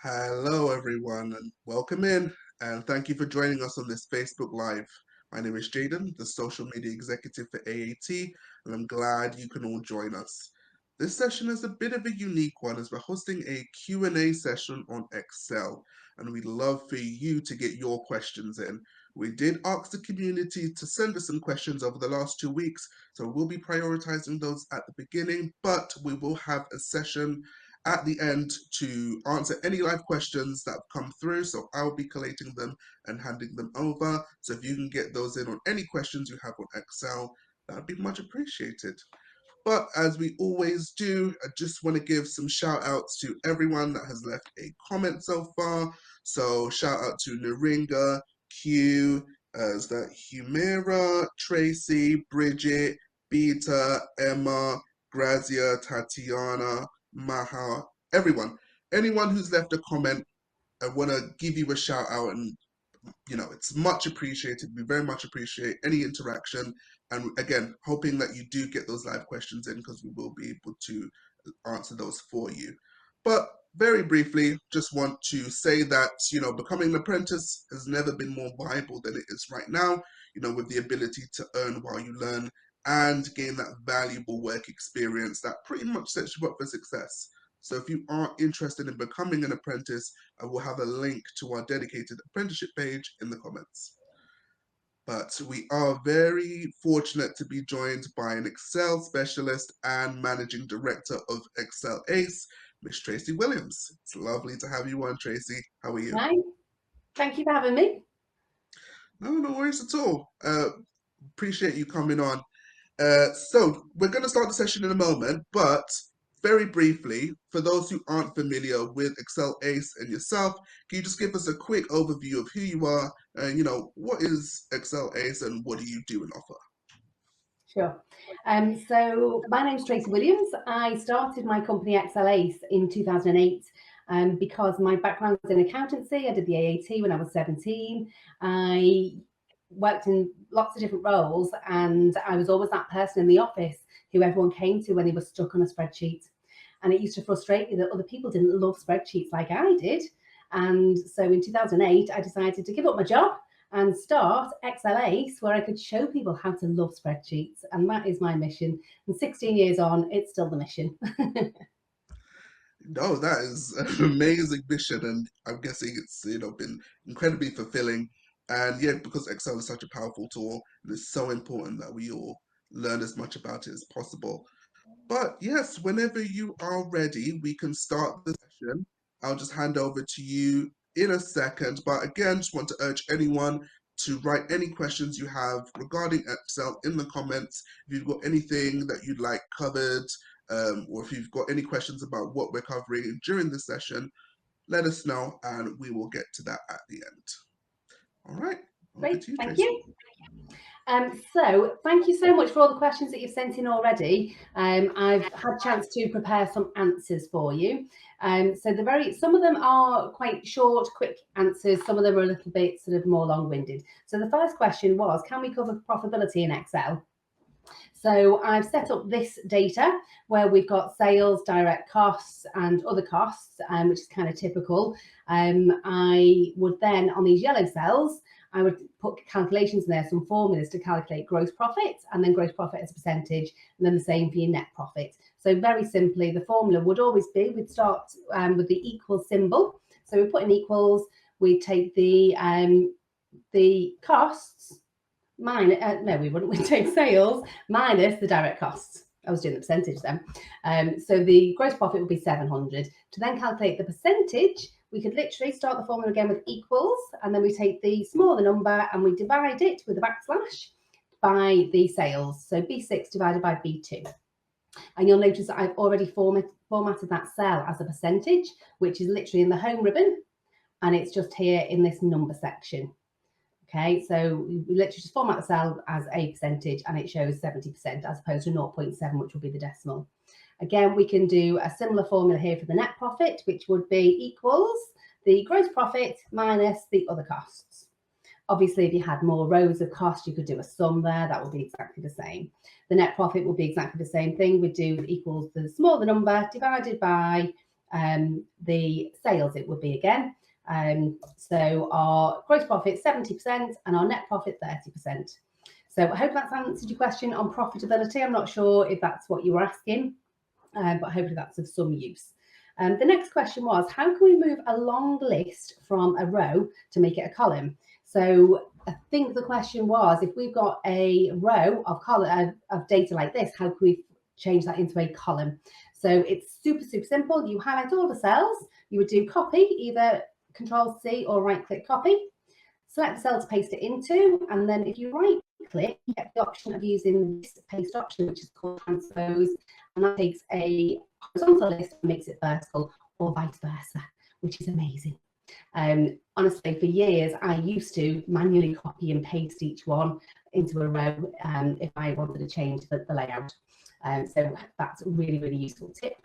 Hello, everyone, and welcome in. And thank you for joining us on this Facebook Live. My name is Jaden, the social media executive for AAT, and I'm glad you can all join us. This session is a bit of a unique one as we're hosting a Q&A session on Excel, and we'd love for you to get your questions in. We did ask the community to send us some questions over the last 2 weeks, so we'll be prioritizing those at the beginning, but we will have a session at the end to answer any live questions that have come through. So I'll be collating them and handing them over. So if you can get those in on any questions you have on Excel, that would be much appreciated. But as we always do, I just want to give some shout outs to everyone that has left a comment so far. So shout out to Naringa, Q, is that Humira, Tracy, Bridget, Beta, Emma, Grazia, Tatiana, Maha, everyone. Anyone who's left a comment, I want to give you a shout out, and it's much appreciated. We very much appreciate any interaction, and again, hoping that you do get those live questions in because we will be able to answer those for you. But very briefly, just want to say that becoming an apprentice has never been more viable than it is right now, with the ability to earn while you learn and gain that valuable work experience that pretty much sets you up for success. So if you are interested in becoming an apprentice, I will have a link to our dedicated apprenticeship page in the comments. But we are very fortunate to be joined by an Excel specialist and managing director of ExcelAce, Miss Traci Williams. It's lovely to have you on, Traci. How are you? Hi, thank you for having me. No worries at all. Appreciate you coming on. So we're going to start the session in a moment, but very briefly, for those who aren't familiar with ExcelAce and yourself, can you just give us a quick overview of who you are and, what is ExcelAce and what do you do and offer? Sure. So my name's Traci Williams. I started my company ExcelAce in 2008 because my background is in accountancy. I did the AAT when I was 17. I worked in lots of different roles, and I was always that person in the office who everyone came to when they were stuck on a spreadsheet. And it used to frustrate me that other people didn't love spreadsheets like I did. And so in 2008, I decided to give up my job and start ExcelAce, where I could show people how to love spreadsheets. And that is my mission. And 16 years on, it's still the mission. No, that is an amazing mission, and I'm guessing it's been incredibly fulfilling. And yeah, because Excel is such a powerful tool, and it's so important that we all learn as much about it as possible. But yes, whenever you are ready, we can start the session. I'll just hand over to you in a second. But again, just want to urge anyone to write any questions you have regarding Excel in the comments. If you've got anything that you'd like covered, or if you've got any questions about what we're covering during the session, let us know and we will get to that at the end. All right, over Great, to you, thank Traci. you. So thank you so much for all the questions that you've sent in already. I've had a chance to prepare some answers for you. Some of them are quite short, quick answers. Some of them are a little bit sort of more long-winded. So the first question was, can we cover profitability in Excel? So I've set up this data where we've got sales, direct costs, and other costs, which is kind of typical. I would then, on these yellow cells, I would put calculations in there, some formulas to calculate gross profit, and then gross profit as a percentage, and then the same for your net profit. So very simply, the formula would always be, we'd start with the equal symbol. So we put in equals, we take the costs, no, we wouldn't. We'd take sales minus the direct costs. I was doing the percentage then. So the gross profit would be 700. To then calculate the percentage, we could literally start the formula again with equals, and then we take the smaller number and we divide it with a backslash by the sales. So B6 divided by B2. And you'll notice that I've already formatted that cell as a percentage, which is literally in the home ribbon, and it's just here in this number section. Okay, so we literally just format the cell as a percentage and it shows 70% as opposed to 0.7, which will be the decimal. Again, we can do a similar formula here for the net profit, which would be equals the gross profit minus the other costs. Obviously, if you had more rows of cost, you could do a sum there. That would be exactly the same. The net profit will be exactly the same thing. We do equals the smaller number divided by the sales it would be again. So our gross profit 70% and our net profit 30%. So I hope that's answered your question on profitability. I'm not sure if that's what you were asking, but hopefully that's of some use. The next question was, how can we move a long list from a row to make it a column? So I think the question was, if we've got a row of data like this, how can we change that into a column? So it's super, super simple. You highlight all the cells. You would do copy, either Control-C or right-click copy. Select the cell to paste it into, and then if you right-click, you get the option of using this paste option, which is called Transpose, and that takes a horizontal list and makes it vertical, or vice versa, which is amazing. Honestly, for years, I used to manually copy and paste each one into a row if I wanted to change the layout. So that's a really, really useful tip.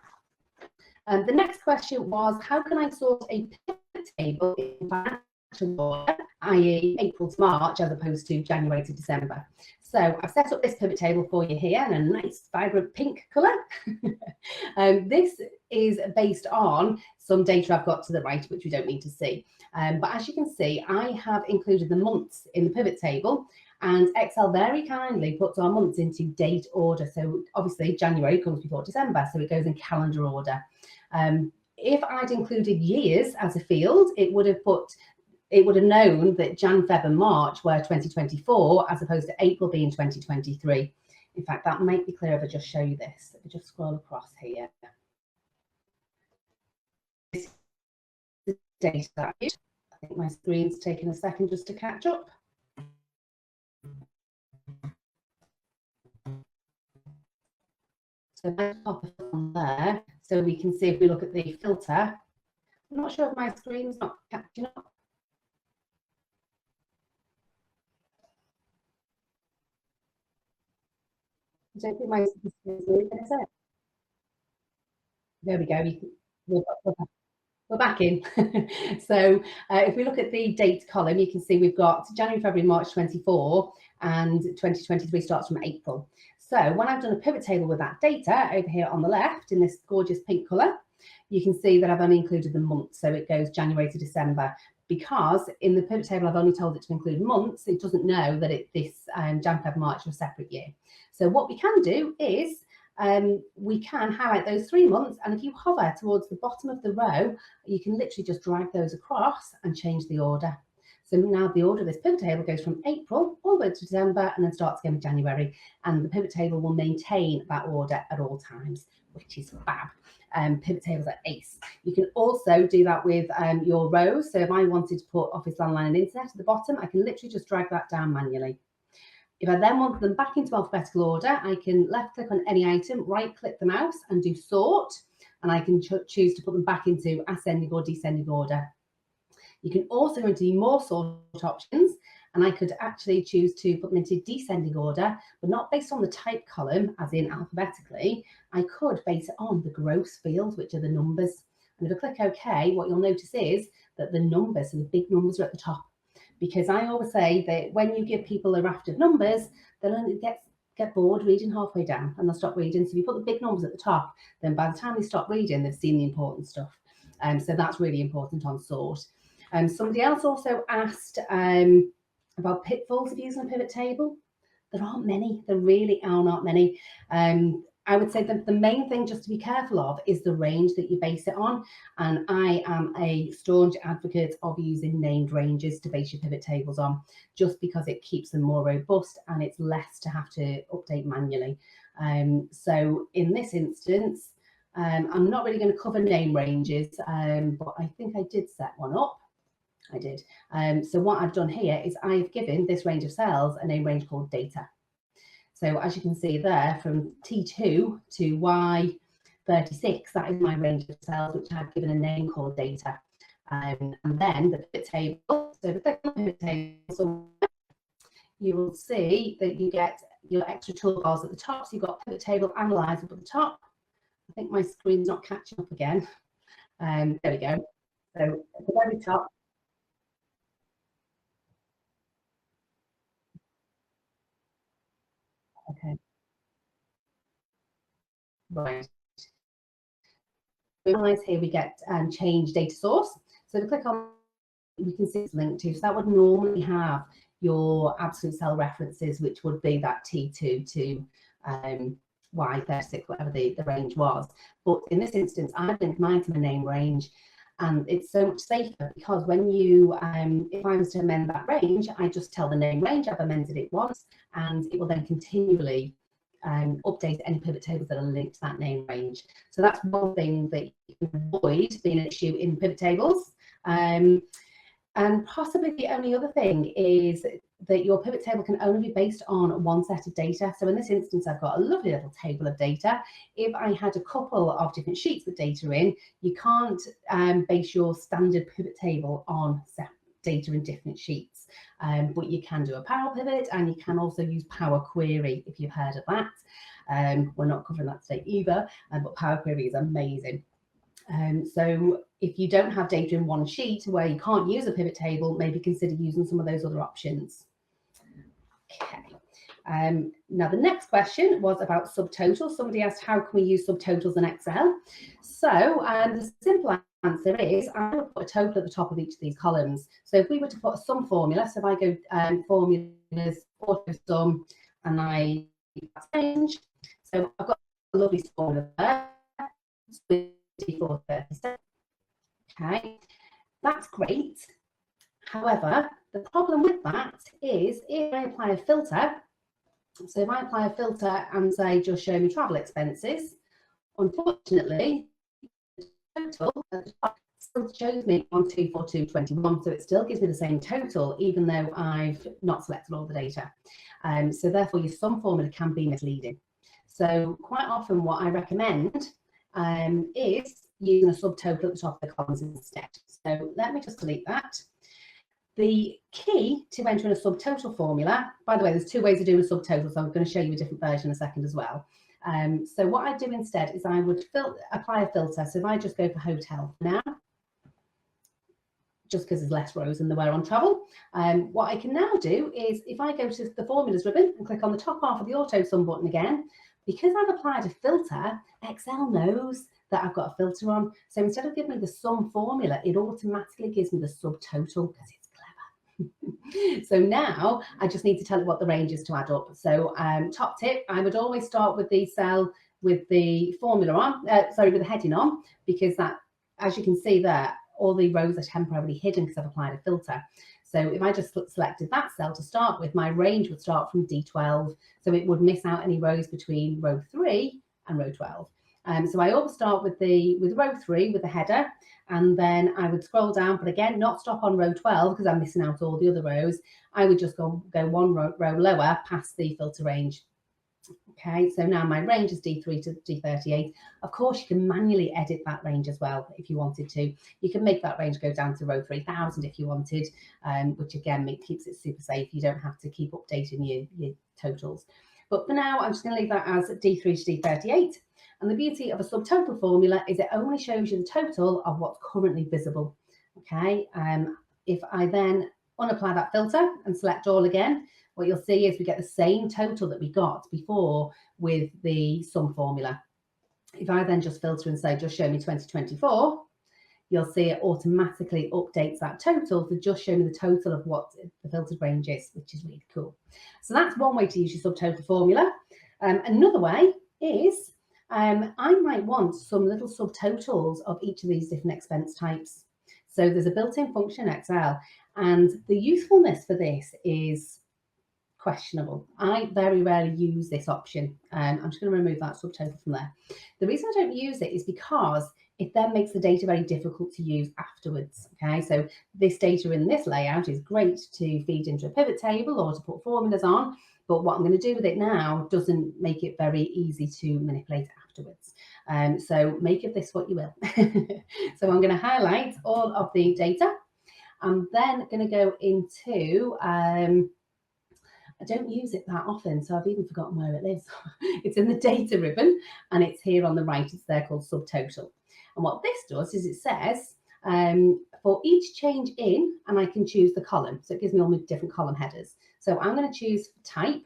The next question was, how can I sort a pivot table in financial order, i.e. April to March, as opposed to January to December? So I've set up this pivot table for you here in a nice vibrant pink colour. This is based on some data I've got to the right, which we don't need to see. But as you can see, I have included the months in the pivot table, and Excel very kindly puts our months into date order. So obviously January comes before December, so it goes in calendar order. If I'd included years as a field, it would have known that Jan, Feb and March were 2024 as opposed to April being 2023. In fact, that might be clear if I just show you this. If I just scroll across here. This is the data that I think my screen's taking a second just to catch up. So let's pop it on there so we can see if we look at the filter. I'm not sure if my screen's not catching up. I don't think my screen's moving, is it? There we go. We're back in. So if we look at the date column, you can see we've got January, February, March 24, and 2023 starts from April. So when I've done a pivot table with that data over here on the left in this gorgeous pink colour, you can see that I've only included the months. So it goes January to December, because in the pivot table, I've only told it to include months. It doesn't know that this Jan, Feb, March are a separate year. So what we can do is we can highlight those 3 months, and if you hover towards the bottom of the row, you can literally just drag those across and change the order. So now the order of this pivot table goes from April all the way to December and then starts again with January, and the pivot table will maintain that order at all times, which is fab. Pivot tables are ace. You can also do that with your rows. So if I wanted to put office, landline and internet at the bottom, I can literally just drag that down manually. If I then want them back into alphabetical order, I can left click on any item, right click the mouse and do sort, and I can choose to put them back into ascending or descending order. You can also go into the more sort options, and I could actually choose to put them into descending order, but not based on the type column, as in alphabetically. I could base it on the gross field, which are the numbers. And if I click OK, what you'll notice is that the numbers, so the big numbers, are at the top. Because I always say that when you give people a raft of numbers, they'll only get bored reading halfway down and they'll stop reading. So if you put the big numbers at the top, then by the time they stop reading, they've seen the important stuff. So that's really important on sort. Somebody else also asked about pitfalls of using a pivot table. There aren't many. There really are not many. I would say that the main thing just to be careful of is the range that you base it on. And I am a staunch advocate of using named ranges to base your pivot tables on, just because it keeps them more robust and it's less to have to update manually. So in this instance, I'm not really going to cover name ranges, but I think I did set one up. I did. So what I've done here is I've given this range of cells a name range called data. So as you can see there, from T2 to Y36, that is my range of cells, which I've given a name called data. And then the pivot table, so the second pivot table, you will see that you get your extra toolbars at the top. So you've got pivot table analyzer at the top. I think my screen's not catching up again. There we go. So at the very top, okay, right. analyze here, we get change data source. So if we click on, we can see it's linked to. So that would normally have your absolute cell references, which would be that T2 to Y36, whatever the range was. But in this instance, I've linked mine to the name range, and it's so much safer because when you, if I was to amend that range, I just tell the name range, I've amended it once, and it will then continually update any pivot tables that are linked to that name range. So that's one thing that you can avoid being an issue in pivot tables. And possibly the only other thing is that your pivot table can only be based on one set of data. So in this instance, I've got a lovely little table of data. If I had a couple of different sheets with data in, you can't base your standard pivot table on data in different sheets. But you can do a Power Pivot, and you can also use Power Query if you've heard of that. We're not covering that today either, but Power Query is amazing. So if you don't have data in one sheet where you can't use a pivot table, maybe consider using some of those other options. Okay. Now the next question was about subtotals. Somebody asked, how can we use subtotals in Excel? So the simple answer is I'm going to put a total at the top of each of these columns. So if we were to put a sum formula, so if I go formulas, auto sum, and I change, so I've got a lovely formula there. 437. Okay, that's great. However, the problem with that is if I apply a filter, so if I apply a filter and say just show me travel expenses, unfortunately, the total at the top still shows me 124221, so it still gives me the same total even though I've not selected all the data. So therefore, your sum formula can be misleading. So quite often, what I recommend is using a subtotal at the top of the columns instead. So let me just delete that. The key to entering a subtotal formula, by the way, there's two ways of doing a subtotal, so I'm going to show you a different version in a second as well. So what I do instead is I would apply a filter. So if I just go for hotel now, just because there's less rows than there were on travel, what I can now do is if I go to the formulas ribbon and click on the top half of the auto sum button again, because I've applied a filter, Excel knows that I've got a filter on. So instead of giving me the sum formula, it automatically gives me the subtotal because it's clever. So now I just need to tell it what the range is to add up. So top tip, I would always start with the cell with the formula on, with the heading on, because that, as you can see there, all the rows are temporarily hidden because I've applied a filter. So if I just selected that cell to start with, my range would start from D12. So it would miss out any rows between row 3 and row 12. So I always start with row 3 with the header, and then I would scroll down, but again, not stop on row 12 because I'm missing out all the other rows. I would just go one row lower past the filter range. Okay, so now my range is D3 to D38. Of course, you can manually edit that range as well if you wanted to. You can make that range go down to row 3000 if you wanted, which again keeps it super safe. You don't have to keep updating your totals. But for now, I'm just going to leave that as D3 to D38. And the beauty of a subtotal formula is it only shows you the total of what's currently visible. Okay, if I then unapply that filter and select all again, what you'll see is we get the same total that we got before with the sum formula. If I then just filter and say, just show me 2024, you'll see it automatically updates that total to just show me the total of what the filtered range is, which is really cool. So that's one way to use your subtotal formula. Another way is I might want some little subtotals of each of these different expense types. So there's a built-in function in Excel, and the usefulness for this is questionable. I very rarely use this option. I'm just going to remove that subtotal from there. The reason I don't use it is because it then makes the data very difficult to use afterwards. Okay, so this data in this layout is great to feed into a pivot table or to put formulas on, but what I'm going to do with it now doesn't make it very easy to manipulate afterwards. So make of this what you will. So I'm going to highlight all of the data. I'm then going to go into I don't use it that often, so I've even forgotten where it lives. It's in the data ribbon, and it's here on the right. It's there called subtotal. And what this does is it says for each change in, and I can choose the column. So it gives me all the different column headers. So I'm going to choose type.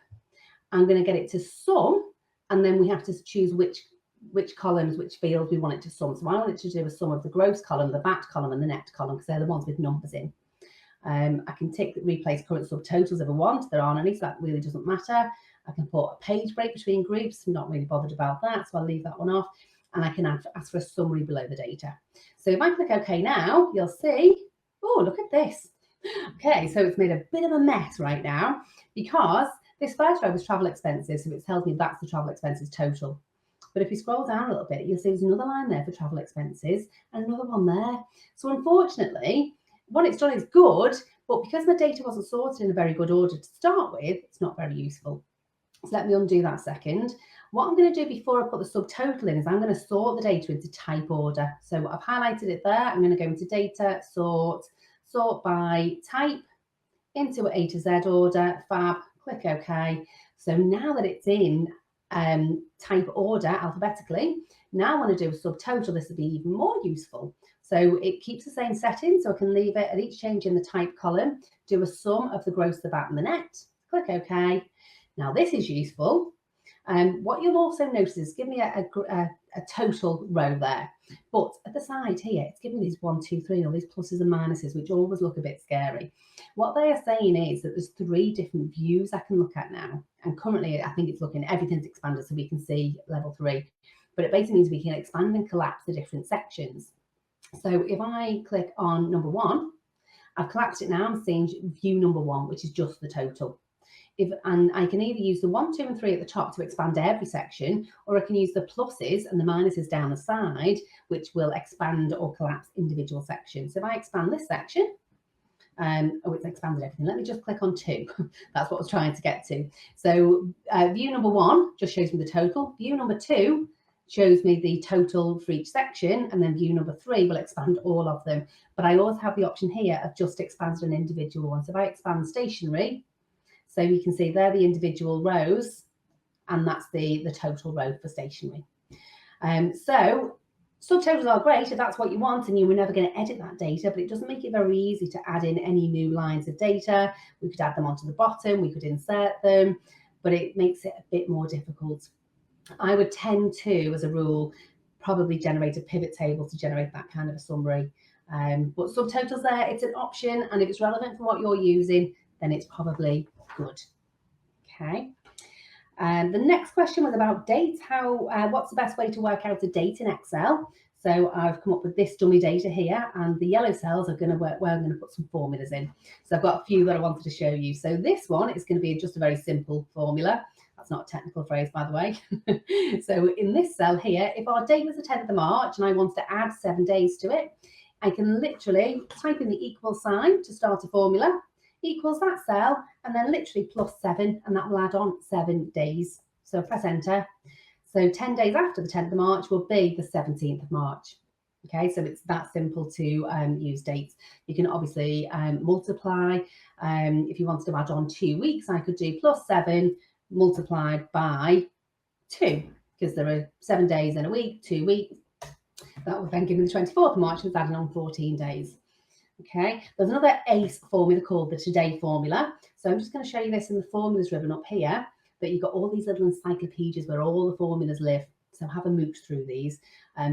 I'm going to get it to sum, and then we have to choose which which columns, which fields we want it to sum. So I want it to do a sum of the gross column, the VAT column, and the net column, because they're the ones with numbers in. I can replace current subtotals if I want. There aren't any, so that really doesn't matter. I can put a page break between groups. I'm not really bothered about that, so I'll leave that one off. And I can ask for a summary below the data. So if I click OK now, you'll see, oh, look at this. Okay, so it's made a bit of a mess right now because this first row was travel expenses, so it tells me that's the travel expenses total. But if you scroll down a little bit, you'll see there's another line there for travel expenses and another one there. So unfortunately, what it's done is good, but because the data wasn't sorted in a very good order to start with, it's not very useful. So let me undo that a second. What I'm going to do before I put the subtotal in is I'm going to sort the data into type order. So I've highlighted it there. I'm going to go into data, sort by type, into A to Z order, fab, click OK. So now that it's in type order alphabetically, now I want to do a subtotal. This will be even more useful. So it keeps the same setting, so I can leave it at each change in the type column, do a sum of the gross, the VAT, and the net, click OK. Now this is useful. What you'll also notice is give me a total row there, but at the side here, it's giving me these 1, 2, 3, all these pluses and minuses, which always look a bit scary. What they are saying is that there's 3 different views I can look at now, and currently I think it's looking, everything's expanded so we can see level 3, but it basically means we can expand and collapse the different sections. So if I click on number 1, I've collapsed it now. I'm seeing view number 1, which is just the total. And I can either use the 1, 2, and 3 at the top to expand every section, or I can use the pluses and the minuses down the side, which will expand or collapse individual sections. So if I expand this section, oh, it's expanded everything. Let me just click on 2. That's what I was trying to get to. So view number 1 just shows me the total. View number 2 shows me the total for each section, and then view number 3 will expand all of them. But I also have the option here of just expanding an individual one. So if I expand stationery, so you can see they're the individual rows, and that's the total row for stationery. So subtotals are great if that's what you want and you were never going to edit that data, but it doesn't make it very easy to add in any new lines of data. We could add them onto the bottom, we could insert them, but it makes it a bit more difficult. I would tend to, as a rule, probably generate a pivot table to generate that kind of a summary. But subtotals there, it's an option, and if it's relevant for what you're using, then it's probably good. Okay. The next question was about dates. What's the best way to work out a date in Excel? So I've come up with this dummy data here, and the yellow cells are going to work where I'm going to put some formulas in. So I've got a few that I wanted to show you. So this one is going to be just a very simple formula. That's not a technical phrase, by the way. So in this cell here, if our date was the 10th of March and I wanted to add 7 days to it, I can literally type in the equal sign to start a formula, equals that cell, and then literally plus 7, and that will add on 7 days. So press enter. So 10 days after the 10th of March will be the 17th of March. Okay, so it's that simple to use dates. You can obviously multiply. If you wanted to add on 2 weeks, I could do plus 7 multiplied by 2, because there are 7 days in a week, 2 weeks. That would then give me the 24th of March, was adding on 14 days. Okay, there's another ACE formula called the today formula. So I'm just going to show you this in the formulas ribbon up here, that you've got all these little encyclopedias where all the formulas live. So have a mooch through these.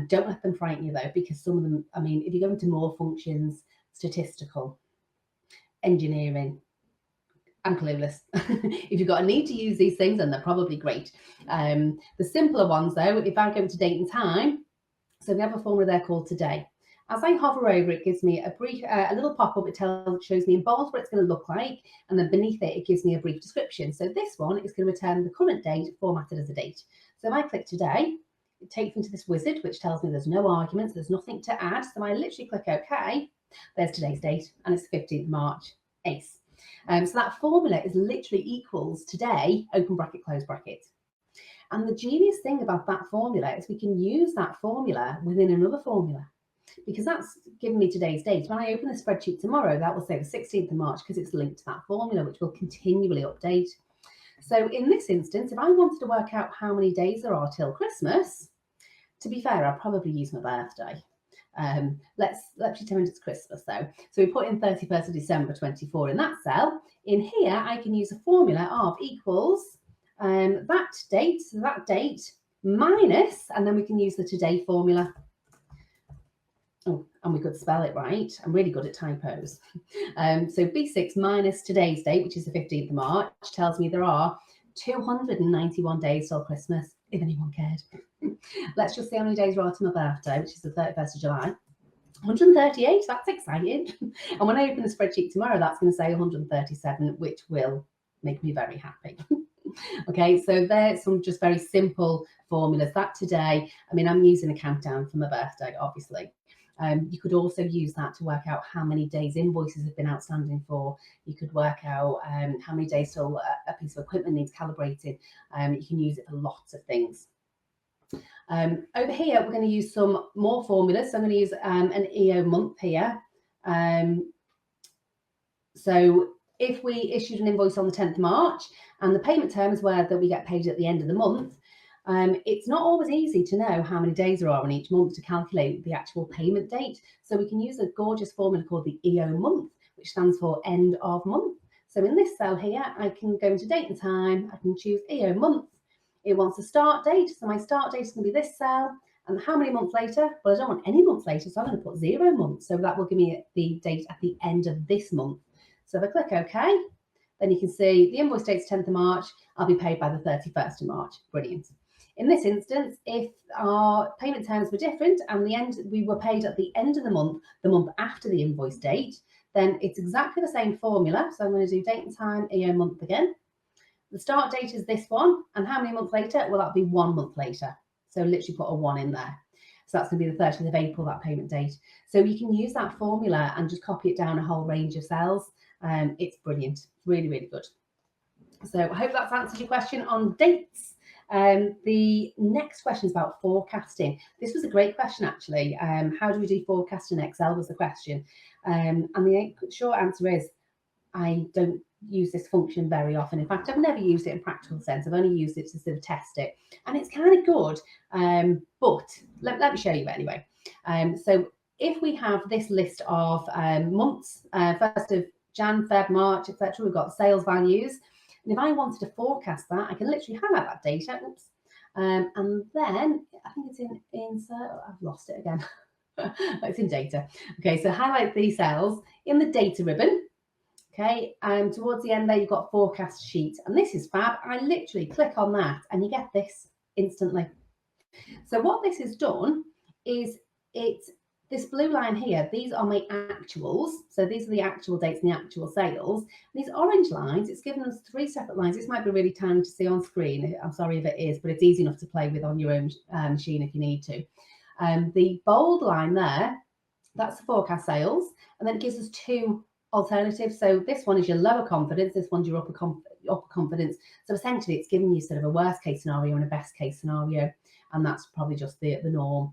Don't let them frighten you though, because some of them, I mean, if you go into more functions, statistical, engineering, I'm clueless. If you've got a need to use these things, then they're probably great. The simpler ones though, if I go to date and time, so we have a formula there called today. As I hover over, it gives me a brief, a little pop-up. It shows me in bold what it's going to look like, and then beneath it, it gives me a brief description. So this one is going to return the current date formatted as a date. So if I click today, it takes me to this wizard, which tells me there's no arguments, there's nothing to add. So I literally click OK. There's today's date, and it's 15th March, ACE. So that formula is literally equals today, open bracket, close bracket. And the genius thing about that formula is we can use that formula within another formula, because that's given me today's date. When I open the spreadsheet tomorrow, that will say the 16th of March, because it's linked to that formula, which will continually update. So in this instance, if I wanted to work out how many days there are till Christmas, to be fair, I'll probably use my birthday. Let's pretend it's Christmas though. So we put in 31st of December 24 in that cell. In here, I can use a formula of equals that date, minus, and then we can use the today formula. Oh, and we could spell it right. I'm really good at typos. So B6 minus today's date, which is the 15th of March, tells me there are 291 days till Christmas, if anyone cared. Let's just see how many days are to my birthday, which is the 31st of July. 138, that's exciting. And when I open the spreadsheet tomorrow, that's going to say 137, which will make me very happy. Okay, so there's some just very simple formulas. That today, I mean, I'm using a countdown for my birthday, obviously. You could also use that to work out how many days invoices have been outstanding for. You could work out how many days till a piece of equipment needs calibrated. You can use it for lots of things. Over here, we're going to use some more formulas. So I'm going to use an EO month here. So if we issued an invoice on the 10th of March and the payment terms were that we get paid at the end of the month, it's not always easy to know how many days there are in each month to calculate the actual payment date. So we can use a gorgeous formula called the EO month, which stands for end of month. So in this cell here, I can go into date and time. I can choose EO month. It wants a start date. So my start date is going to be this cell. And how many months later? Well, I don't want any months later, so I'm going to put 0 months. So that will give me the date at the end of this month. So if I click OK, then you can see the invoice date's 10th of March. I'll be paid by the 31st of March. Brilliant. In this instance, if our payment terms were different and we were paid at the end of the month after the invoice date, then it's exactly the same formula. So I'm going to do date and time, EO month again. The start date is this one. And how many months later? Well, that'll be 1 month later. So literally put a 1 in there. So that's going to be the 30th of April, that payment date. So you can use that formula and just copy it down a whole range of cells. It's brilliant. Really, really good. So I hope that's answered your question on dates. The next question is about forecasting. This was a great question, actually. How do we do forecasting in Excel was the question. And the short answer is I don't use this function very often. In fact, I've never used it in practical sense. I've only used it to sort of test it. And it's kind of good, but let me show you anyway. So if we have this list of months, 1st of Jan, Feb, March, etc., we've got sales values. And if I wanted to forecast that, I can literally highlight that data. Oops. And then I think it's in insert. Oh, I've lost it again. It's in data. Okay, so highlight these cells in the data ribbon. Okay, and towards the end there, you've got forecast sheet. And this is fab. I literally click on that and you get this instantly. So what this has done is this blue line here, these are my actuals. So these are the actual dates and the actual sales. These orange lines, it's given us 3 separate lines. This might be really tiny to see on screen. I'm sorry if it is, but it's easy enough to play with on your own machine if you need to. The bold line there, that's the forecast sales. And then it gives us 2 alternatives. So this one is your lower confidence, this one's your upper confidence. So essentially it's giving you sort of a worst case scenario and a best case scenario. And that's probably just the norm.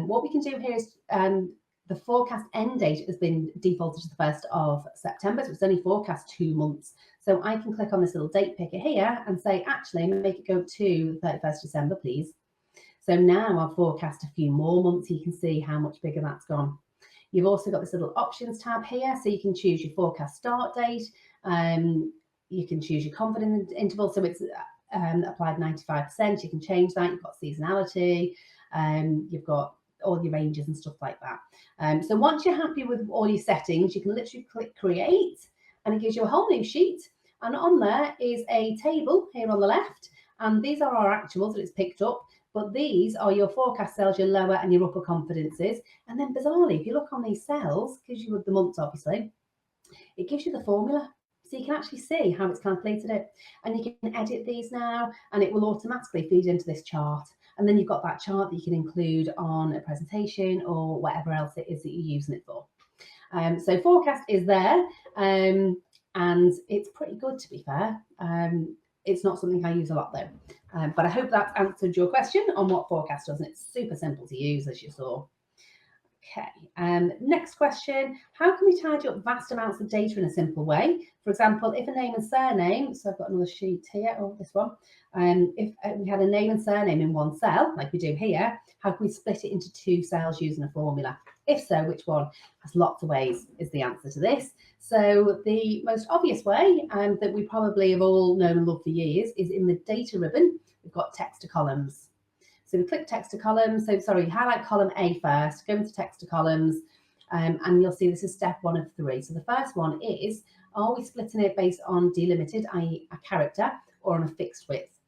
What we can do here is the forecast end date has been defaulted to the 1st of September, so it's only forecast 2 months. So I can click on this little date picker here and say, actually, make it go to the 31st December, please. So now I'll forecast a few more months. You can see how much bigger that's gone. You've also got this little options tab here, so you can choose your forecast start date. You can choose your confidence interval, so it's applied 95%. You can change that. You've got seasonality. You've got all your ranges and stuff like that. So once you're happy with all your settings, you can literally click create and it gives you a whole new sheet. And on there is a table here on the left. And these are our actuals that it's picked up. But these are your forecast cells, your lower and your upper confidences. And then bizarrely, if you look on these cells, gives you the months, obviously, it gives you the formula. So you can actually see how it's calculated it. And you can edit these now, and it will automatically feed into this chart. And then you've got that chart that you can include on a presentation or whatever else it is that you're using it for. So forecast is there, and it's pretty good, to be fair. It's not something I use a lot, though. But I hope that answered your question on what forecast does, and it's super simple to use, as you saw. Okay, next question. How can we tidy up vast amounts of data in a simple way? For example, if a name and surname, so I've got another sheet here, or this one. If we had a name and surname in one cell, like we do here, how can we split it into 2 cells using a formula? If so, which one? There's lots of ways is the answer to this. So the most obvious way that we probably have all known and loved for years is in the data ribbon, we've got text to columns. So we click text to columns. So sorry, highlight column A first, go into text to columns, and you'll see this is step 1 of 3. So the first one is, are we splitting it based on delimited, i.e. a character, or on a fixed width?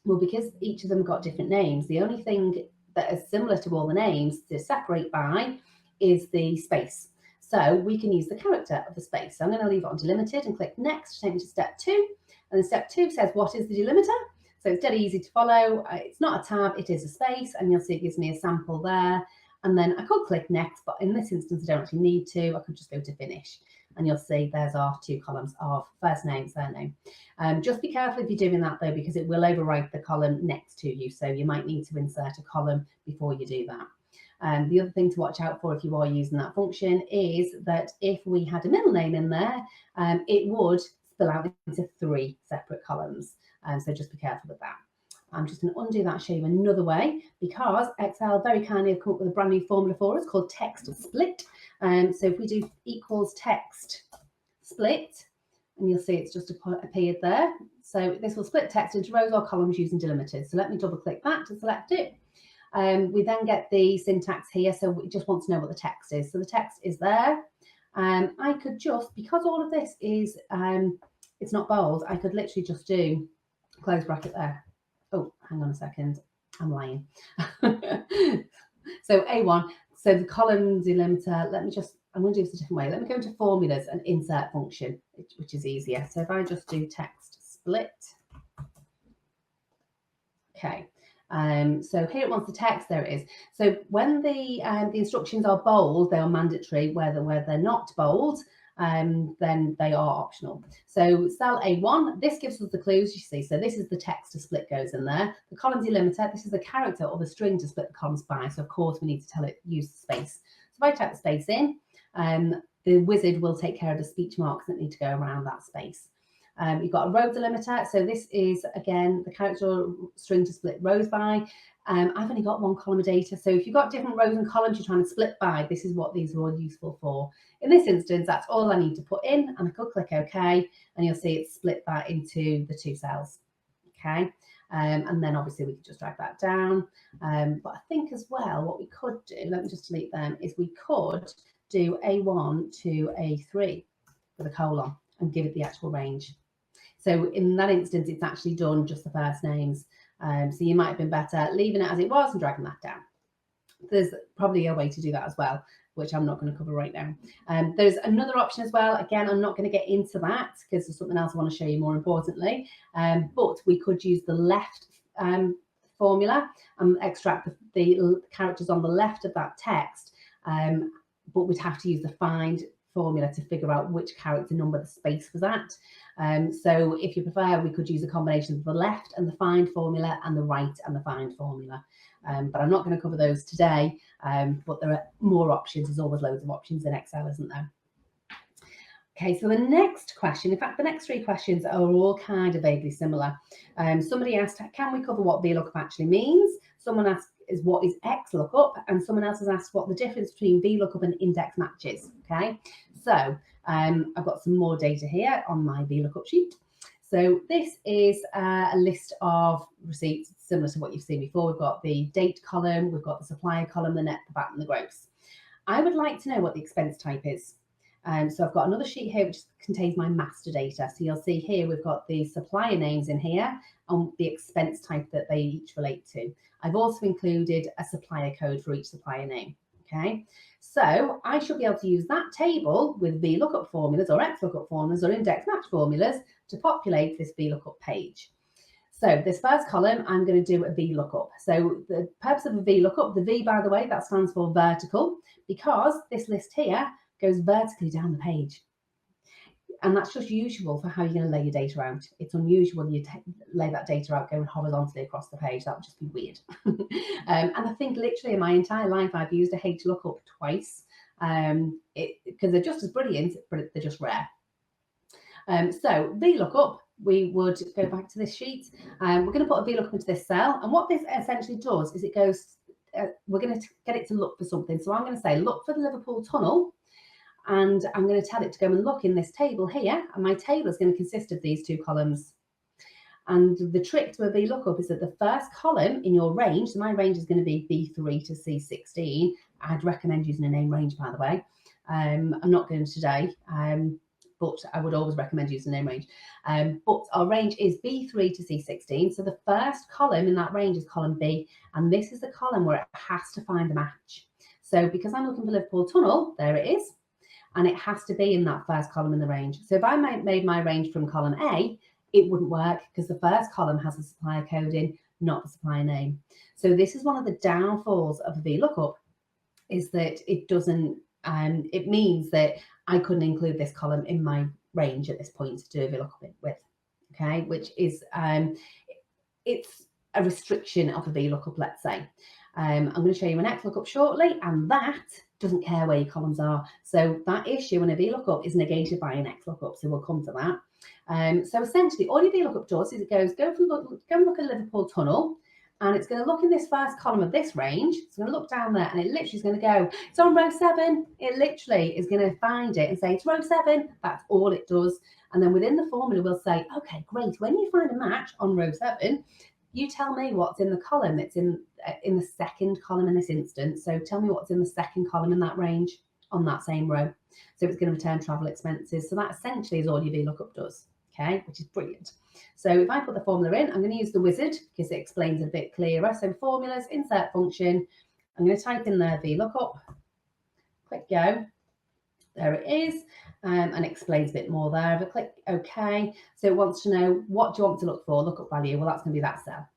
Well, because each of them got different names, the only thing that is similar to all the names to separate by is the space. So we can use the character of the space. So I'm going to leave it on delimited and click next to take me to step 2. And then step 2 says, what is the delimiter? So it's dead easy to follow. It's not a tab, it is a space, and you'll see it gives me a sample there. And then I could click next, but in this instance, I don't actually need to. I could just go to finish. And you'll see there's our 2 columns of first name, surname. Just be careful if you're doing that though, because it will overwrite the column next to you. So you might need to insert a column before you do that. The other thing to watch out for if you are using that function is that if we had a middle name in there, it would spill out into 3 separate columns. So just be careful with that. I'm just going to undo that and show you another way, because Excel very kindly have come up with a brand new formula for us called text split. So if we do equals text split, and you'll see it's just appeared there. So this will split text into rows or columns using delimiters. So let me double click that to select it. We then get the syntax here. So we just want to know what the text is. So the text is there. I could just, because all of this is, it's not bold, I could literally just do close bracket there. Oh, hang on a second, I'm lying. So A1, so the column delimiter, let me just, I'm going to do this a different way. Let me go into formulas and insert function, which is easier. So if I just do text split. Okay, so here it wants the text, there it is. So when the instructions are bold, they are mandatory. Where they're not bold, then they are optional. So cell A1, this gives us the clues, you see. So this is the text to split goes in there. The column delimiter, this is the character or the string to split the columns by. So of course we need to tell it, use the space. So if I type the space in, the wizard will take care of the speech marks that need to go around that space. You've got a row delimiter. So this is, again, the character or string to split rows by. I've only got 1 column of data. So if you've got different rows and columns you're trying to split by, this is what these are all useful for. In this instance, that's all I need to put in, and I could click OK, and you'll see it's split that into the 2 cells. Okay, and then obviously we could just drag that down. But I think as well, what we could do, let me just delete them, is we could do A1 to A3 with a colon and give it the actual range. So in that instance, it's actually done just the first names. So you might have been better leaving it as it was and dragging that down. There's probably a way to do that as well, which I'm not going to cover right now. There's another option as well. Again, I'm not going to get into that because there's something else I want to show you more importantly. But we could use the left formula and extract the characters on the left of that text. But we'd have to use the find formula to figure out which character number the space was at. So if you prefer, we could use a combination of the left and the find formula and the right and the find formula. But I'm not going to cover those today, but there are more options. There's always loads of options in Excel, isn't there? Okay, so the next question, in fact, the next 3 questions are all kind of vaguely similar. Somebody asked, can we cover what VLOOKUP actually means? Someone asked, what is XLOOKUP? And someone else has asked what the difference between VLOOKUP and index matches. Okay, so I've got some more data here on my VLOOKUP sheet. So this is a list of receipts similar to what you've seen before. We've got the date column, we've got the supplier column, the net, the VAT, and the gross. I would like to know what the expense type is. So I've got another sheet here which contains my master data. So you'll see here we've got the supplier names in here and the expense type that they each relate to. I've also included a supplier code for each supplier name. Okay, so I should be able to use that table with VLOOKUP formulas or XLOOKUP formulas or index match formulas to populate this VLOOKUP page. So this first column, I'm going to do a VLOOKUP. So the purpose of a VLOOKUP, the V, by the way, that stands for vertical, because this list here goes vertically down the page. And that's just usual for how you're going to lay your data out. It's unusual you lay that data out going horizontally across the page. That would just be weird. And I think literally in my entire life, I've used a HLOOKUP twice because they're just as brilliant, but they're just rare. So VLOOKUP, we would go back to this sheet. We're going to put a VLOOKUP into this cell. And what this essentially does is it goes, we're going to get it to look for something. So I'm going to say, look for the Liverpool Tunnel. And I'm going to tell it to go and look in this table here. And my table is going to consist of these 2 columns. And the trick to a VLOOKUP is that the first column in your range, so my range is going to be B3 to C16. I'd recommend using a name range, by the way. I'm not going to today, but I would always recommend using a name range. But our range is B3 to C16. So the first column in that range is column B, and this is the column where it has to find a match. So because I'm looking for Liverpool Tunnel, there it is, and it has to be in that first column in the range. So if I made my range from column A, it wouldn't work because the first column has a supplier code in, not the supplier name. So this is one of the downfalls of a VLOOKUP, is that it doesn't, it means that I couldn't include this column in my range at this point to do a VLOOKUP with, okay, which is, it's a restriction of a VLOOKUP, let's say. I'm going to show you an XLOOKUP shortly, and that doesn't care where your columns are. So that issue in a VLOOKUP is negated by an XLOOKUP, so we'll come to that. So essentially, all your VLOOKUP does is it goes, go and look at Liverpool Tunnel, and it's going to look in this first column of this range. It's going to look down there, and it literally is going to go, it's on row 7. It literally is going to find it and say, it's row 7. That's all it does. And then within the formula, we'll say, okay, great. When you find a match on row 7, you tell me what's in the column. It's in the second column in this instance. So tell me what's in the second column in that range on that same row. So it's going to return travel expenses. So that essentially is all your VLOOKUP does, okay, which is brilliant. So if I put the formula in, I'm going to use the wizard because it explains it a bit clearer. So formulas, insert function. I'm going to type in there VLOOKUP, click go. There it is, and it explains a bit more there. If I click OK, so it wants to know, what do you want to look for? Lookup value. Well, that's going to be that cell.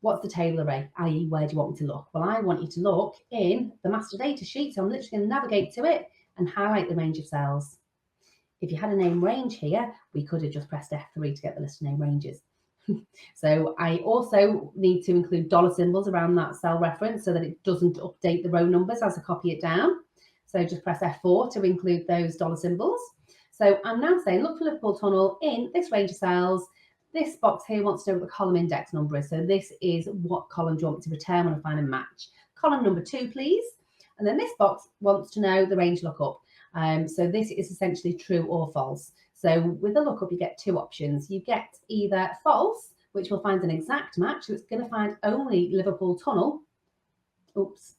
What's the table array, i.e. where do you want me to look? Well, I want you to look in the master data sheet. So I'm literally going to navigate to it and highlight the range of cells. If you had a name range here, we could have just pressed F3 to get the list of name ranges. So I also need to include dollar symbols around that cell reference so that it doesn't update the row numbers as I copy it down. So just press F4 to include those dollar symbols. So I'm now saying, look for Liverpool Tunnel in this range of cells. This box here wants to know what the column index number is. So this is what column do you want me to return when I find a match. Column number 2, please. And then this box wants to know the range lookup. So this is essentially true or false. So with the lookup, you get 2 options. You get either false, which will find an exact match. So it's going to find only Liverpool Tunnel. Oops,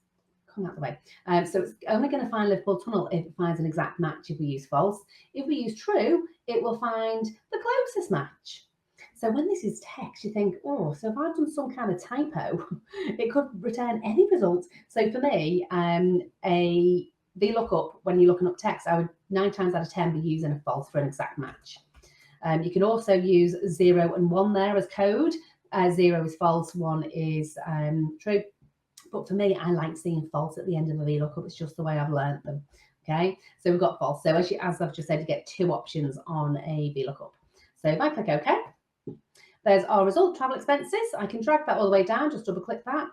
come out the way. So it's only going to find Liverpool Tunnel if it finds an exact match if we use false. If we use true, it will find the closest match. So when this is text, you think, oh, so if I've done some kind of typo, it could return any result. So for me, a VLOOKUP, when you're looking up text, I would 9 times out of 10 be using a false for an exact match. You can also use 0 and 1 there as code. 0 is false, 1 is true. But for me, I like seeing false at the end of a VLOOKUP. It's just the way I've learned them. Okay, so we've got false. So as I've just said, you get 2 options on a VLOOKUP. So if I click OK, there's our result, travel expenses. I can drag that all the way down, just double click that.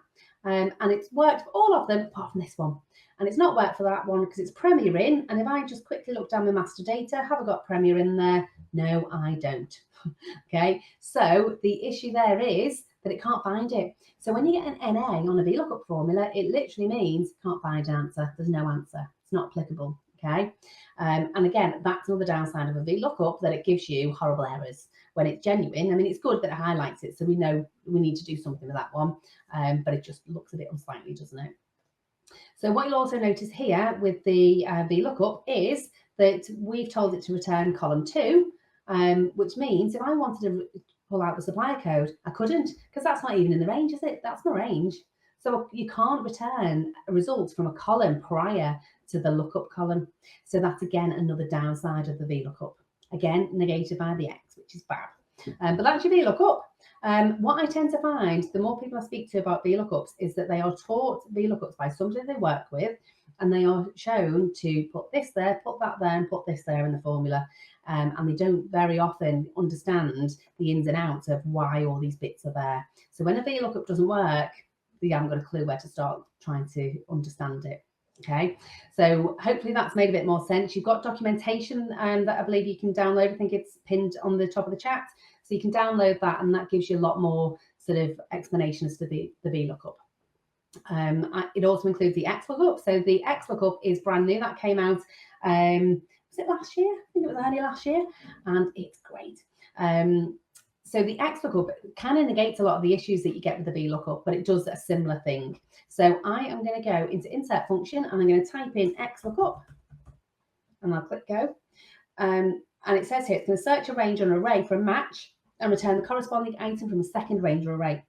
And it's worked for all of them apart from this one. And it's not worked for that one because it's Premier in. And if I just quickly look down the master data, have I got Premier in there? No, I don't. Okay, so the issue there is that it can't find it. So when you get an NA on a VLOOKUP formula, it literally means can't find an answer. There's no answer. It's not applicable. Okay, and again, that's another downside of a VLOOKUP, that it gives you horrible errors when it's genuine. I mean, it's good that it highlights it, so we know we need to do something with that one, but it just looks a bit unsightly, doesn't it? So what you'll also notice here with the VLOOKUP is that we've told it to return column 2, which means if I wanted to pull out the supplier code, I couldn't, because that's not even in the range, is it? That's my range. So you can't return results from a column prior to the lookup column. So that's, again, another downside of the VLOOKUP. Again, negated by the X, which is bad. But that's your VLOOKUP. What I tend to find, the more people I speak to about VLOOKUPs, is that they are taught VLOOKUPs by somebody they work with, and they are shown to put this there, put that there, and put this there in the formula. And they don't very often understand the ins and outs of why all these bits are there. So when a VLOOKUP doesn't work, they haven't got a clue where to start trying to understand it. Okay, so hopefully that's made a bit more sense. You've got documentation that I believe you can download. I think it's pinned on the top of the chat. So you can download that, and that gives you a lot more sort of explanation as to the VLOOKUP. It also includes the XLOOKUP. So the XLOOKUP is brand new. That came out, was it last year? I think it was early last year, and it's great. So the XLOOKUP kind of negates a lot of the issues that you get with the VLOOKUP, but it does a similar thing. So I am going to go into insert function and I'm going to type in XLOOKUP and I'll click go. And it says here it's going to search a range or an array for a match and return the corresponding item from a second range or array.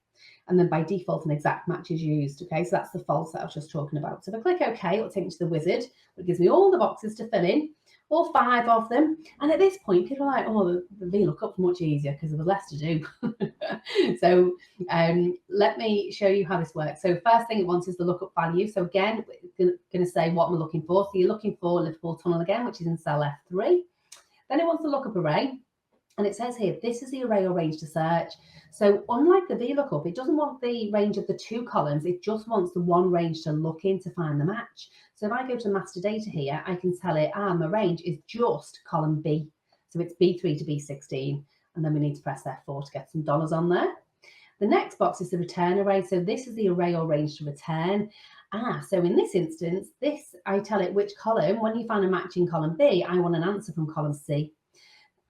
And then by default, an exact match is used. Okay, so that's the false that I was just talking about. So if I click OK, it'll take me to the wizard. It gives me all the boxes to fill in, all 5 of them. And at this point, people are like, oh, the VLOOKUP's much easier because there was less to do. So let me show you how this works. So first thing it wants is the lookup value. So again, we're going to say what we're looking for. So you're looking for Liverpool Tunnel again, which is in cell F3. Then it wants the lookup array. And it says here, this is the array or range to search. So unlike the VLOOKUP, it doesn't want the range of the 2 columns. It just wants the one range to look in to find the match. So if I go to master data here, I can tell it, my range is just column B. So it's B3 to B16. And then we need to press F4 to get some dollars on there. The next box is the return array. So this is the array or range to return. So in this instance, I tell it which column. When you find a match in column B, I want an answer from column C.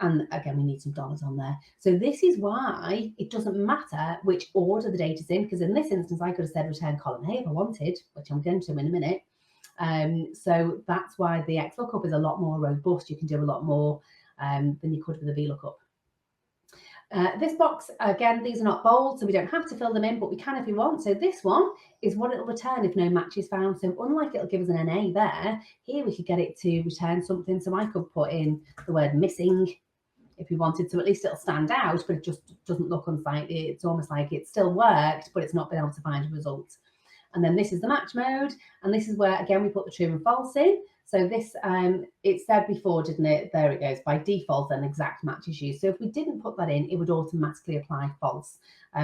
And again, we need some dollars on there. So this is why it doesn't matter which order the data's in, because in this instance, I could have said return column A if I wanted, which I'm going to in a minute. So that's why the XLOOKUP is a lot more robust. You can do a lot more than you could with the VLOOKUP. This box, again, these are not bold, so we don't have to fill them in, but we can if we want. So this one is what it'll return if no match is found. So unlike it'll give us an NA there, here we could get it to return something. So I could put in the word missing if we wanted to. At least it'll stand out, but it just doesn't look unsightly. It's almost like it still worked, but it's not been able to find a result. And then this is the match mode. And this is where, again, we put the true and false in. So this, it said before, didn't it? There it goes. By default, an exact match is used. So if we didn't put that in, it would automatically apply false.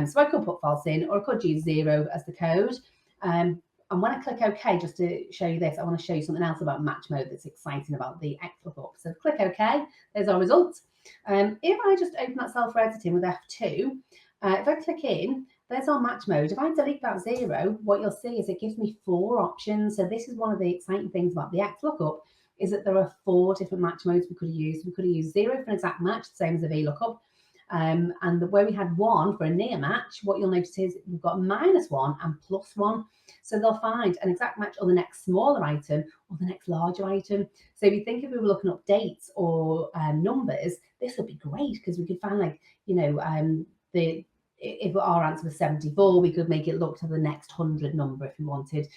So I could put false in, or I could use 0 as the code. And when I click OK, just to show you this, I want to show you something else about match mode that's exciting about the XLOOKUP. So click OK, there's our result. If I just open that cell for editing with F2, if I click in, there's our match mode. If I delete that 0, what you'll see is it gives me 4 options. So this is one of the exciting things about the XLOOKUP, is that there are 4 different match modes we could have used. We could have used 0 for an exact match, the same as a VLOOKUP. And where we had 1 for a near match, what you'll notice is we've got -1 and +1. So they'll find an exact match on the next smaller item or the next larger item. So if you think if we were looking up dates or numbers, this would be great because we could find, like, you know, if our answer was 74, we could make it look to the next 100 number if we wanted.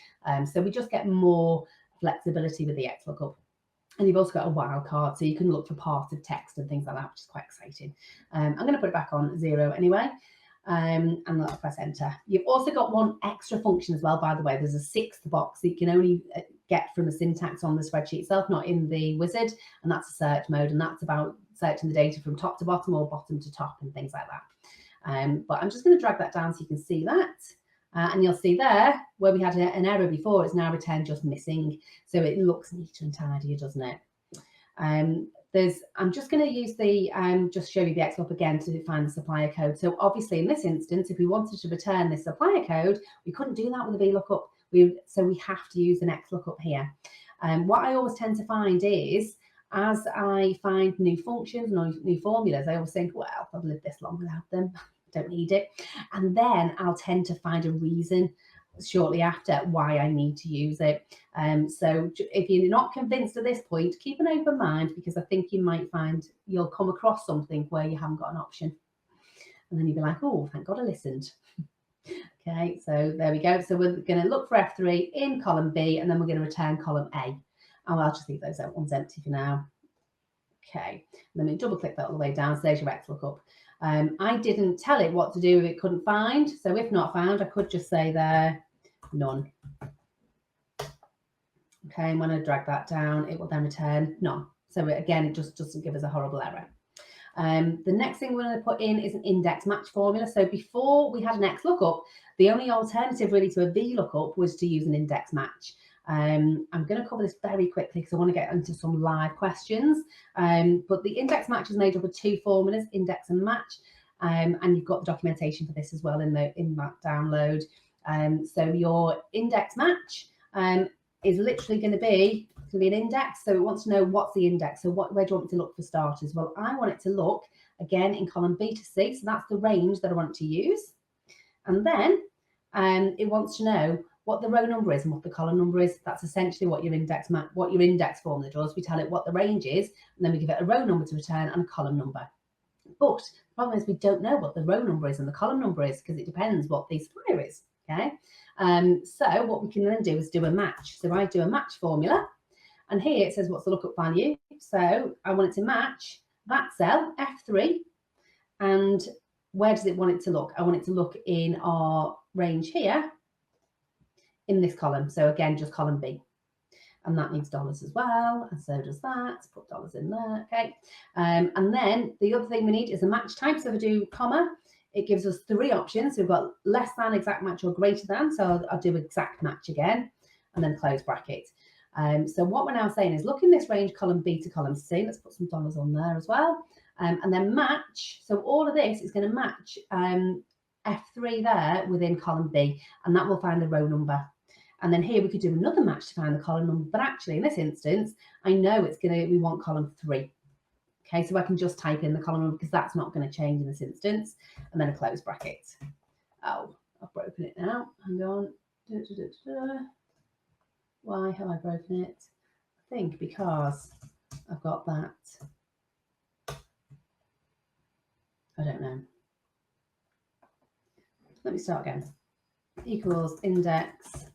So we just get more flexibility with the XLOOKUP. And you've also got a wildcard, so you can look for parts of text and things like that, which is quite exciting. I'm going to put it back on 0 anyway, and I'll press enter. You've also got one extra function as well, by the way. There's a 6th box that you can only get from the syntax on the spreadsheet itself, not in the wizard, and that's a search mode, and that's about searching the data from top to bottom or bottom to top and things like that. But I'm just going to drag that down so you can see that. And you'll see there, where we had an error before, it's now returned just missing. So it looks neater and tidier, doesn't it? I'm just going to use the, just show you the XLOOKUP again to find the supplier code. So obviously in this instance, if we wanted to return this supplier code, we couldn't do that with a VLOOKUP. So we have to use an XLOOKUP here. What I always tend to find is, as I find new functions, new formulas, I always think, well, I've lived this long without them. Don't need it. And then I'll tend to find a reason shortly after why I need to use it. So if you're not convinced at this point, keep an open mind, because I think you might find you'll come across something where you haven't got an option. And then you'll be like, oh, thank God I listened. Okay, so there we go. So we're going to look for F3 in column B, and then we're going to return column A. And I'll just leave those ones empty for now. Okay, let me double click that all the way down. So there's your XLOOKUP. I didn't tell it what to do if it couldn't find. So if not found, I could just say there, none. Okay, and when I drag that down, it will then return none. So again, it just doesn't give us a horrible error. The next thing we're going to put in is an index match formula. So before we had an XLOOKUP, the only alternative really to a VLOOKUP was to use an index match. I'm going to cover this very quickly because I want to get into some live questions. But the index match is made up of 2 formulas, index and match. And you've got the documentation for this as well in that download. So your index match is literally going to be going to be an index. So it wants to know what's the index. So where do you want me to look for starters? Well, I want it to look, again, in column B to C. So that's the range that I want to use. And then it wants to know what the row number is and what the column number is. That's essentially what your index formula does. We tell it what the range is, and then we give it a row number to return and a column number. But the problem is we don't know what the row number is and the column number is, because it depends what the supplier is. Okay. So what we can then do is do a match. So I do a match formula, and here it says what's the lookup value. So I want it to match that cell F3, and where does it want it to look? I want it to look in our range here in this column. So again, just column B. And that needs dollars as well, and so does that. Put dollars in there, okay. And then the other thing we need is a match type. So if I do comma, it gives us 3 options. So we've got less than, exact match, or greater than. So I'll do exact match again, and then close bracket. So what we're now saying is look in this range, column B to column C. Let's put some dollars on there as well. And then match. So all of this is going to match F3 there within column B, and that will find the row number. And then here we could do another match to find the column number, but actually in this instance, I know we want column 3. Okay, so I can just type in the column number because that's not going to change in this instance, and then a close bracket. Oh, I've broken it now. Hang on. Why have I broken it? I think because I've got that. I don't know. Let me start again. Equals index.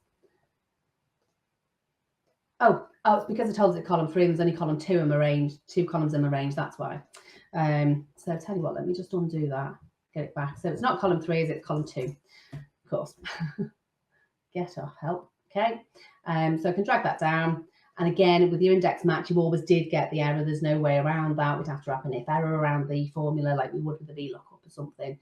Oh, it's because I told it column 3 and there's only column 2 in my range, 2 columns in my range, that's why. So I'll tell you what, let me just undo that, get it back. So it's not column 3, is it? It's column 2, of course. Get off, help, okay. So I can drag that down. And again, with your index match, you always did get the error. There's no way around that. We'd have to wrap an if error around the formula like we would with the VLOOKUP or something.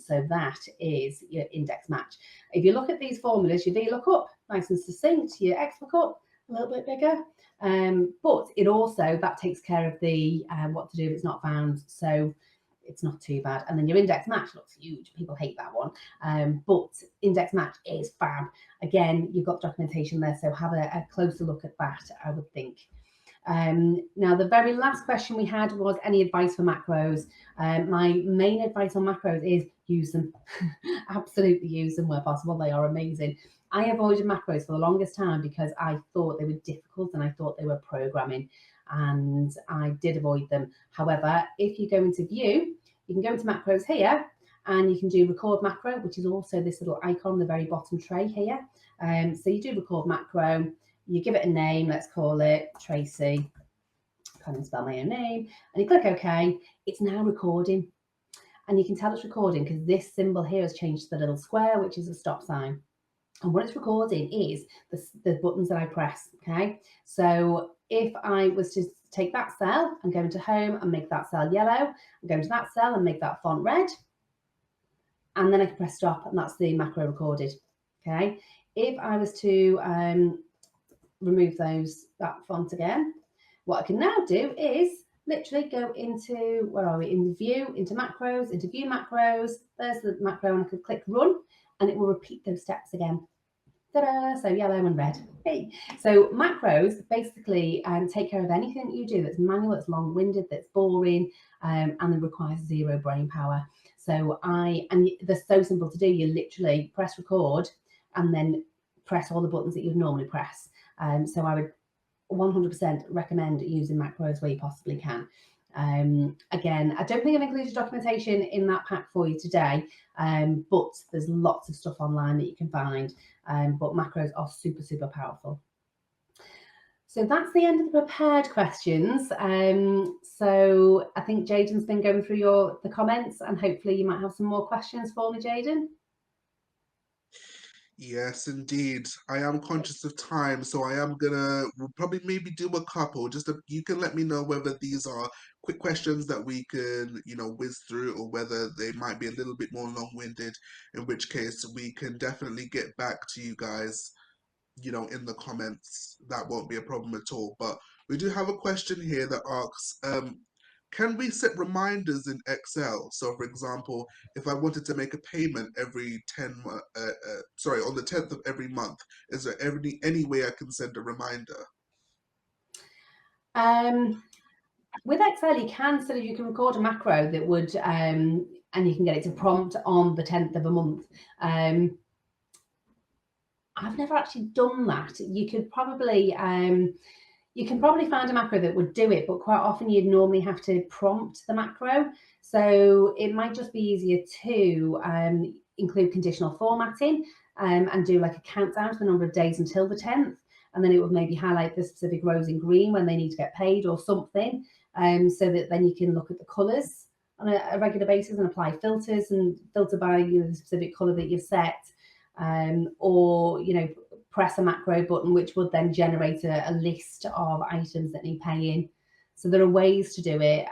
So that is your index match. If you look at these formulas, your VLOOKUP, nice and succinct, your XLOOKUP, a little bit bigger, but it also, that takes care of the what to do if it's not found, so it's not too bad. And then your index match looks huge, people hate that one, but index match is fab. Again, you've got documentation there, so have a closer look at that, I would think. Now the very last question we had was any advice for macros. My main advice on macros is use them. Absolutely use them where possible. They are amazing. I avoided macros for the longest time because I thought they were difficult and I thought they were programming, and I did avoid them. However, if you go into view, you can go into macros here and you can do record macro, which is also this little icon on the very bottom tray here. So you do record macro, you give it a name, let's call it Traci, can't even spell my own name, and you click OK. It's now recording, and you can tell it's recording because this symbol here has changed to the little square, which is a stop sign. And what it's recording is the buttons that I press, okay? So if I was to take that cell and go into home and make that cell yellow, and go into that cell and make that font red, and then I can press stop, and that's the macro recorded, okay? If I was to remove that font again, what I can now do is literally go into, where are we, in view, into macros, into view macros, there's the macro, and I could click run, and it will repeat those steps again. Ta-da! So yellow and red. Hey. So macros basically take care of anything that you do that's manual, that's long-winded, that's boring, and that requires 0 brain power. So they're so simple to do. You literally press record and then press all the buttons that you'd normally press. So I would 100% recommend using macros where you possibly can. Again, I don't think I've included documentation in that pack for you today, but there's lots of stuff online that you can find, but macros are super, super powerful. So that's the end of the prepared questions. So I think Jaden's been going through the comments, and hopefully you might have some more questions for me, Jaden. Yes, indeed. I am conscious of time, so we'll probably maybe do a couple. You can let me know whether these are quick questions that we can, whiz through, or whether they might be a little bit more long-winded, in which case we can definitely get back to you guys, in the comments. That won't be a problem at all. But we do have a question here that asks, can we set reminders in Excel? So, for example, if I wanted to make a payment every on the 10th of every month, is there any way I can send a reminder? With Excel, you can record a macro that would, and you can get it to prompt on the 10th of a month. I've never actually done that. You could probably, you can probably find a macro that would do it, but quite often you'd normally have to prompt the macro. So it might just be easier to include conditional formatting and do like a countdown to the number of days until the 10th. And then it would maybe highlight the specific rows in green when they need to get paid or something, so that then you can look at the colours on a regular basis and apply filters and filter by the specific colour that you've set, or press a macro button which would then generate a list of items that need paying. So there are ways to do it,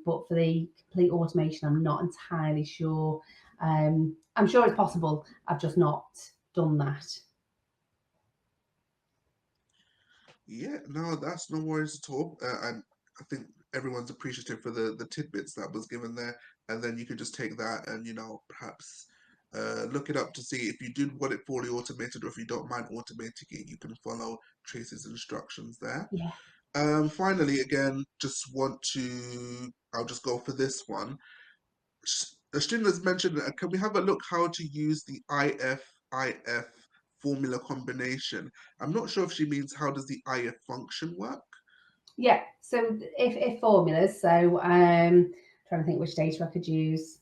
but for the complete automation, I'm not entirely sure. I'm sure it's possible. I've just not done that. Yeah, no, that's no worries at all. And I think everyone's appreciative for the tidbits that was given there. And then you could just take that and, perhaps look it up to see if you did want it fully automated, or if you don't mind automating it, you can follow Tracy's instructions there. Yeah. Finally, again, I'll just go for this one. The student has mentioned, can we have a look how to use the IF formula combination? I'm not sure if she means how does the IF function work? Yeah, so if formulas, so trying to think which data I could use.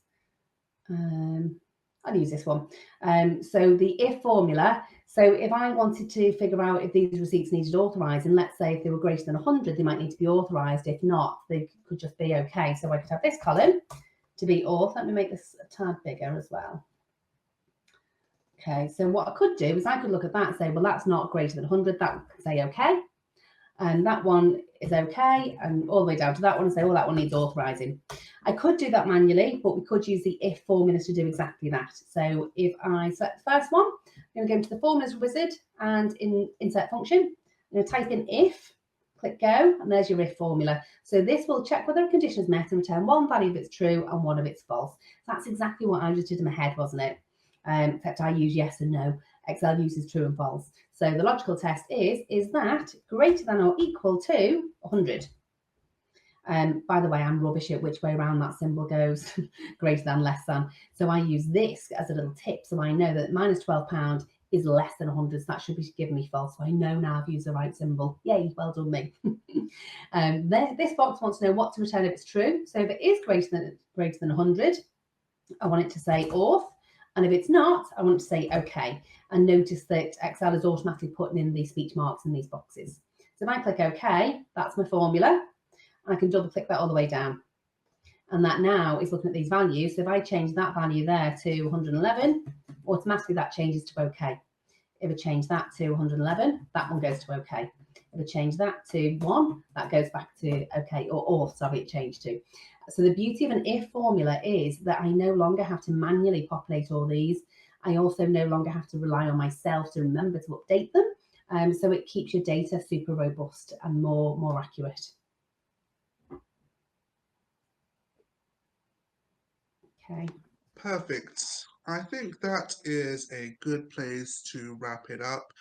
I'll use this one. So the if formula, so if I wanted to figure out if these receipts needed authorising, let's say if they were greater than 100, they might need to be authorised. If not, they could just be okay. So I could have this column to be auth. Let me make this a tad bigger as well. Okay, so what I could do is I could look at that and say, well, that's not greater than 100. That would say okay. And that one is okay, and all the way down to that one and say, well, that one needs authorising. I could do that manually, but we could use the if formula to do exactly that. So if I select the first one, I'm going to go into the formulas wizard and in insert function, I'm going to type in if, click go, and there's your if formula. So this will check whether a condition is met and return one value if it's true and one if it's false. So that's exactly what I just did in my head, wasn't it? Except I use yes and no. Excel uses true and false. So the logical test is that greater than or equal to 100? By the way, I'm rubbish at which way around that symbol goes, greater than, less than. So I use this as a little tip. So I know that minus £12 is less than 100. So that should be giving me false. So I know now I've used the right symbol. Yay, well done me. This box wants to know what to return if it's true. So if it is greater than 100, I want it to say auth. And if it's not, I want to say okay. And notice that Excel is automatically putting in these speech marks in these boxes. So if I click OK, that's my formula. And I can double click that all the way down. And that now is looking at these values. So if I change that value there to 111, automatically that changes to OK. If I change that to 111, that one goes to OK. If I change that to 1, that goes back to OK, or sorry, it changed to. So the beauty of an if formula is that I no longer have to manually populate all these. I also no longer have to rely on myself to remember to update them. So it keeps your data super robust and more accurate. Okay. Perfect. I think that is a good place to wrap it up.